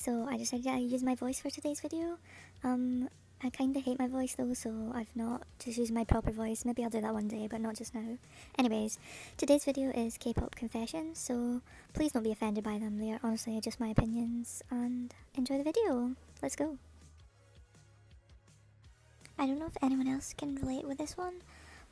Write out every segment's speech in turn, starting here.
so I decided I'd use my voice for today's video. I kinda hate my voice though, so I've not just used my proper voice. Maybe I'll do that one day, but not just now. Anyways, today's video is K-pop confessions, so please don't be offended by them. They are honestly just my opinions, and enjoy the video. Let's go. I don't know if anyone else can relate with this one,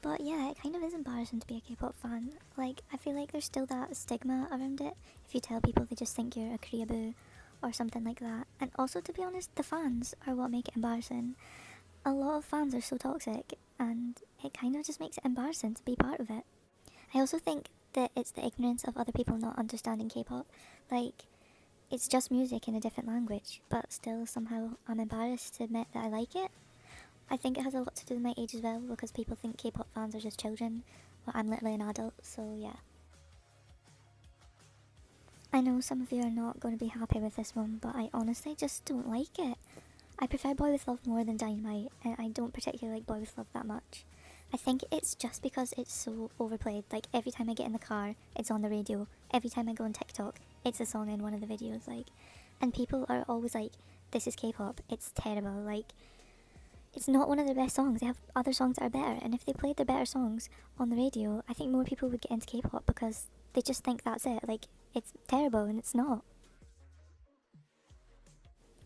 but yeah, it kind of is embarrassing to be a K-pop fan. Like, I feel like there's still that stigma around it. If you tell people, they just think you're a Koreaboo or something like that. And also, to be honest, the fans are what make it embarrassing. A lot of fans are so toxic, and it kind of just makes it embarrassing to be part of it. I also think that it's the ignorance of other people not understanding K-pop. Like, it's just music in a different language, but still somehow I'm embarrassed to admit that I like it. I think it has a lot to do with my age as well, because people think K-pop fans are just children. Well, I'm literally an adult, so yeah. I know some of you are not going to be happy with this one, but I honestly just don't like it. I prefer Boy With Love more than Dynamite, and I don't particularly like Boy With Love that much. I think it's just because it's so overplayed. Like, every time I get in the car, it's on the radio. Every time I go on TikTok, it's a song in one of the videos, like. And people are always like, this is K-pop, it's terrible, like. It's not one of their best songs. They have other songs that are better, and if they played their better songs on the radio, I think more people would get into K-pop because they just think that's it. Like, it's terrible, and it's not.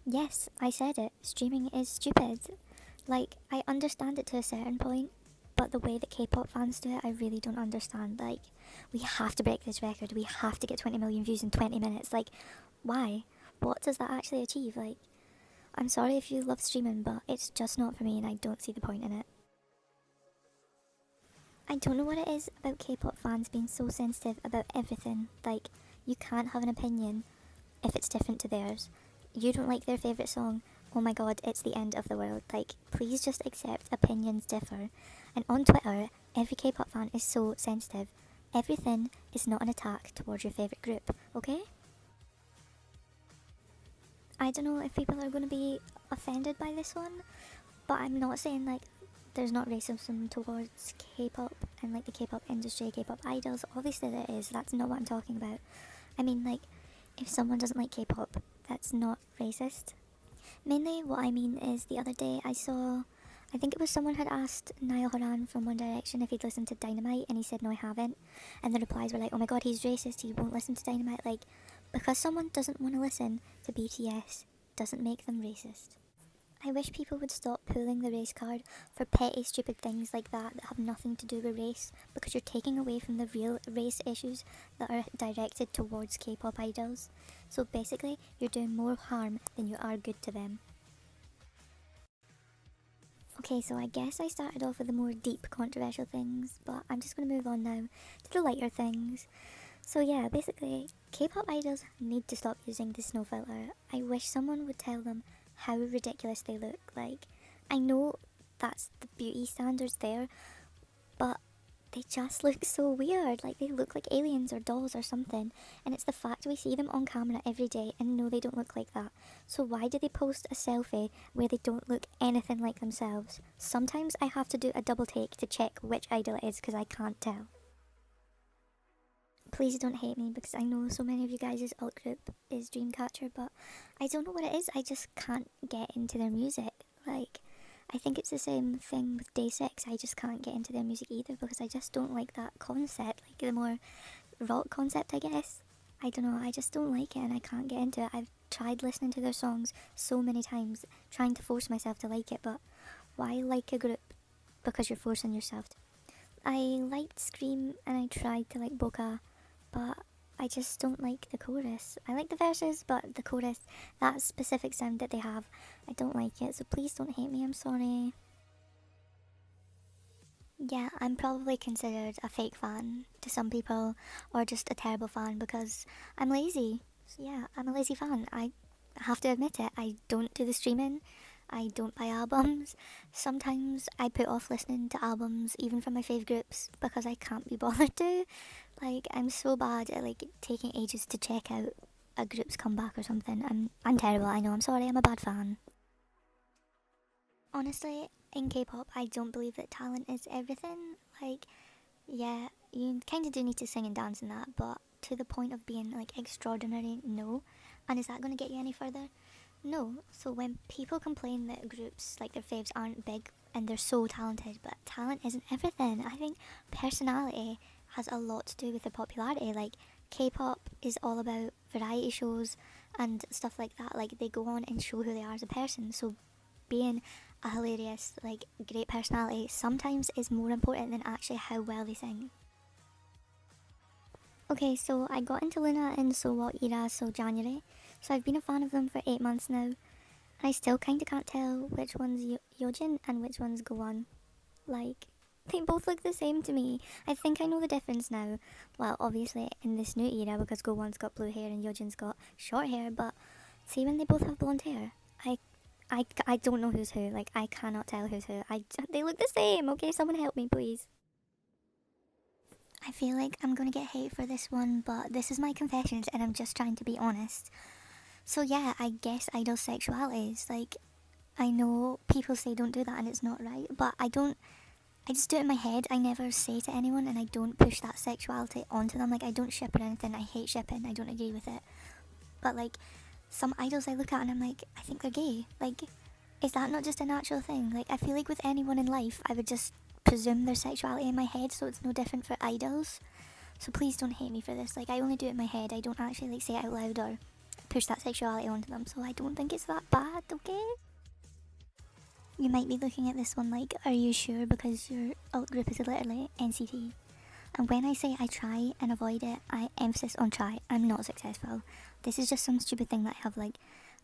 Yes, I said it. Streaming is stupid. Like, I understand it to a certain point, but the way that K-pop fans do it, I really don't understand. Like, we have to break this record. We have to get 20 million views in 20 minutes. Like, why? What does that actually achieve? Like, I'm sorry if you love streaming, but it's just not for me, and I don't see the point in it. I don't know what it is about K-pop fans being so sensitive about everything. Like, you can't have an opinion if it's different to theirs. You don't like their favourite song, oh my god, it's the end of the world. Like, please just accept opinions differ. And on Twitter, every K-pop fan is so sensitive. Everything is not an attack towards your favourite group, okay? I don't know if people are going to be offended by this one, but I'm not saying like there's not racism towards K-pop and like the K-pop industry, K-pop idols. Obviously there is. That's not what I'm talking about. I mean, like, if someone doesn't like K-pop, that's not racist. Mainly what I mean is the other day I think it was someone had asked Niall Horan from One Direction if he'd listened to Dynamite, and he said no, I haven't. And the replies were like, oh my god, he's racist, he won't listen to Dynamite. Like, because someone doesn't want to listen to BTS doesn't make them racist. I wish people would stop pulling the race card for petty stupid things like that have nothing to do with race, because you're taking away from the real race issues that are directed towards K-pop idols. So basically, you're doing more harm than you are good to them. Okay, so I guess I started off with the more deep controversial things, but I'm just going to move on now to the lighter things. So yeah, basically, K-pop idols need to stop using the snow filter. I wish someone would tell them how ridiculous they look. Like, I know that's the beauty standards there, but they just look so weird. Like, they look like aliens or dolls or something, and it's the fact we see them on camera every day and know they don't look like that. So why do they post a selfie where they don't look anything like themselves? Sometimes I have to do a double take to check which idol it is because I can't tell. Please don't hate me, because I know so many of you guys' alt group is Dreamcatcher, but I don't know what it is. I just can't get into their music. Like, I think it's the same thing with Day 6. I just can't get into their music either because I just don't like that concept, like the more rock concept, I guess. I don't know, I just don't like it and I can't get into it. I've tried listening to their songs so many times, trying to force myself to like it, but why like a group because you're forcing yourself to? I liked Scream and I tried to like Boca, but I just don't like the chorus. I like the verses, but the chorus, that specific sound that they have, I don't like it, so please don't hate me, I'm sorry. Yeah, I'm probably considered a fake fan to some people, or just a terrible fan because I'm lazy. So yeah, I'm a lazy fan. I have to admit it. I don't do the streaming. I don't buy albums. Sometimes I put off listening to albums even from my fave groups because I can't be bothered to. Like, I'm so bad at like taking ages to check out a group's comeback or something. I'm terrible, I know, I'm sorry, I'm a bad fan. Honestly, in K-pop, I don't believe that talent is everything. Like, yeah, you kind of do need to sing and dance and that, but to the point of being like extraordinary? No. And is that going to get you any further? No. So when people complain that groups like their faves aren't big and they're so talented, but talent isn't everything. I think personality has a lot to do with their popularity. Like K-pop is all about variety shows and stuff like that. Like they go on and show who they are as a person. So being a hilarious, like great personality sometimes is more important than actually how well they sing. Okay, so I got into Luna in So What era, so January. So I've been a fan of them for 8 months now. And I still kinda can't tell which one's Yojin and which one's Gowan. Like, they both look the same to me. I think I know the difference now. Well, obviously in this new era because Gowan's got blue hair and Yojin's got short hair, but see when they both have blonde hair? I don't know who's who. Like, I cannot tell who's who. They look the same. Okay, someone help me, please. I feel like I'm gonna get hate for this one, but this is my confessions and I'm just trying to be honest. So yeah, I guess idol sexuality is like, I know people say don't do that and it's not right, but I just do it in my head. I never say to anyone and I don't push that sexuality onto them. Like, I don't ship or anything. I hate shipping. I don't agree with it. But like, some idols I look at and I'm like, I think they're gay. Like, is that not just a natural thing? Like, I feel like with anyone in life, I would just presume their sexuality in my head, so it's no different for idols. So please don't hate me for this. Like, I only do it in my head. I don't actually like say it out loud or push that sexuality onto them, so I don't think it's that bad, okay? You might be looking at this one like, are you sure, because your alt group is literally NCT. And when I say I try and avoid it, I emphasis on try. I'm not successful. This is just some stupid thing that I have. Like,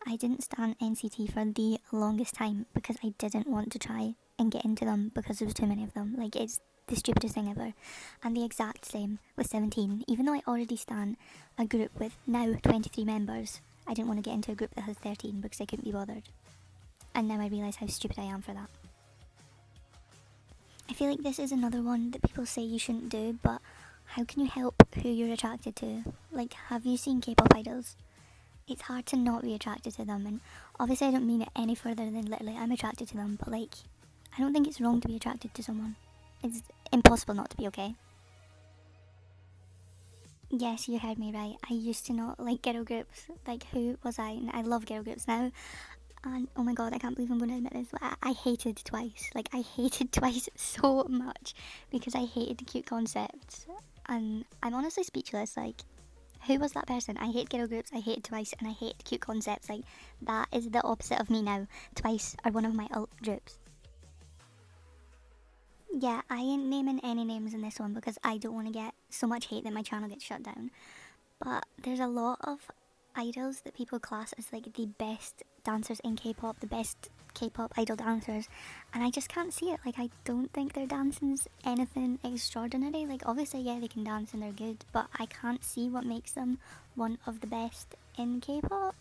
I didn't stand NCT for the longest time because I didn't want to try and get into them because there was too many of them. Like, it's the stupidest thing ever. And the exact same with 17. Even though I already stand a group with now 23 members, I didn't want to get into a group that has 13 because I couldn't be bothered. And now I realise how stupid I am for that. I feel like this is another one that people say you shouldn't do, but how can you help who you're attracted to? Like, have you seen K-pop idols? It's hard to not be attracted to them, and obviously I don't mean it any further than literally I'm attracted to them, but like, I don't think it's wrong to be attracted to someone. It's impossible not to be, okay? Yes, you heard me right. I used to not like girl groups. Like, who was I? And I love girl groups now. And oh my god, I can't believe I'm going to admit this. I hated Twice. Like, I hated Twice so much because I hated the cute concepts. And I'm honestly speechless. Like, who was that person? I hate girl groups, I hate Twice, and I hate cute concepts. Like, that is the opposite of me now. Twice are one of my alt groups. Yeah, I ain't naming any names in this one because I don't want to get so much hate that my channel gets shut down. But there's a lot of idols that people class as like the best dancers in K-pop, the best K-pop idol dancers, and I just can't see it. Like, I don't think their dancing's anything extraordinary. Like, obviously, yeah, they can dance and they're good, but I can't see what makes them one of the best in K-pop.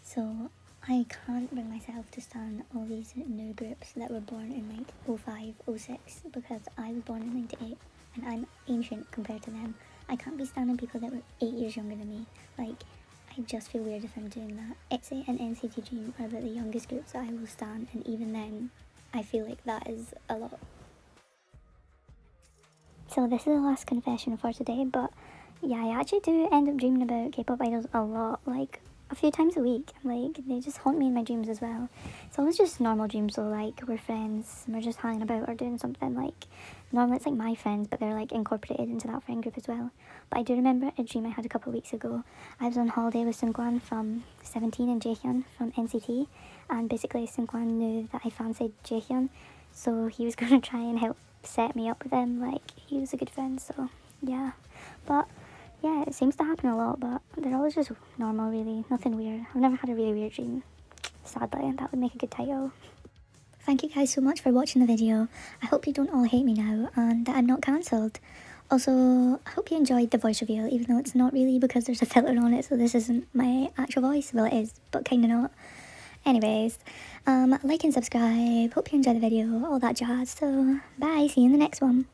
So I can't bring myself to stand all these new groups that were born in like '05, '06 because I was born in '98 and I'm ancient compared to them. I can't be standing people that were 8 years younger than me. Like, I just feel weird if I'm doing that. ITZY and NCT Dream are about the youngest groups that I will stand, and even then, I feel like that is a lot. So this is the last confession for today, but yeah, I actually do end up dreaming about K-pop idols a lot, like a few times a week. Like, they just haunt me in my dreams as well. It's always just normal dreams, so like we're friends and we're just hanging about or doing something. Like, normally it's like my friends, but they're like incorporated into that friend group as well. But I do remember a dream I had a couple of weeks ago. I was on holiday with Seungkwan from 17 and Jaehyun from NCT, and basically Seungkwan knew that I fancied Jaehyun, so he was going to try and help set me up with him. Like, he was a good friend, so yeah. But yeah, it seems to happen a lot, but they're always just normal, really. Nothing weird. I've never had a really weird dream. Sadly, that would make a good title. Thank you guys so much for watching the video. I hope you don't all hate me now and that I'm not cancelled. Also, I hope you enjoyed the voice reveal, even though it's not really because there's a filter on it, so this isn't my actual voice. Well, it is, but kind of not. Anyways, like and subscribe. Hope you enjoyed the video, all that jazz. So, bye. See you in the next one.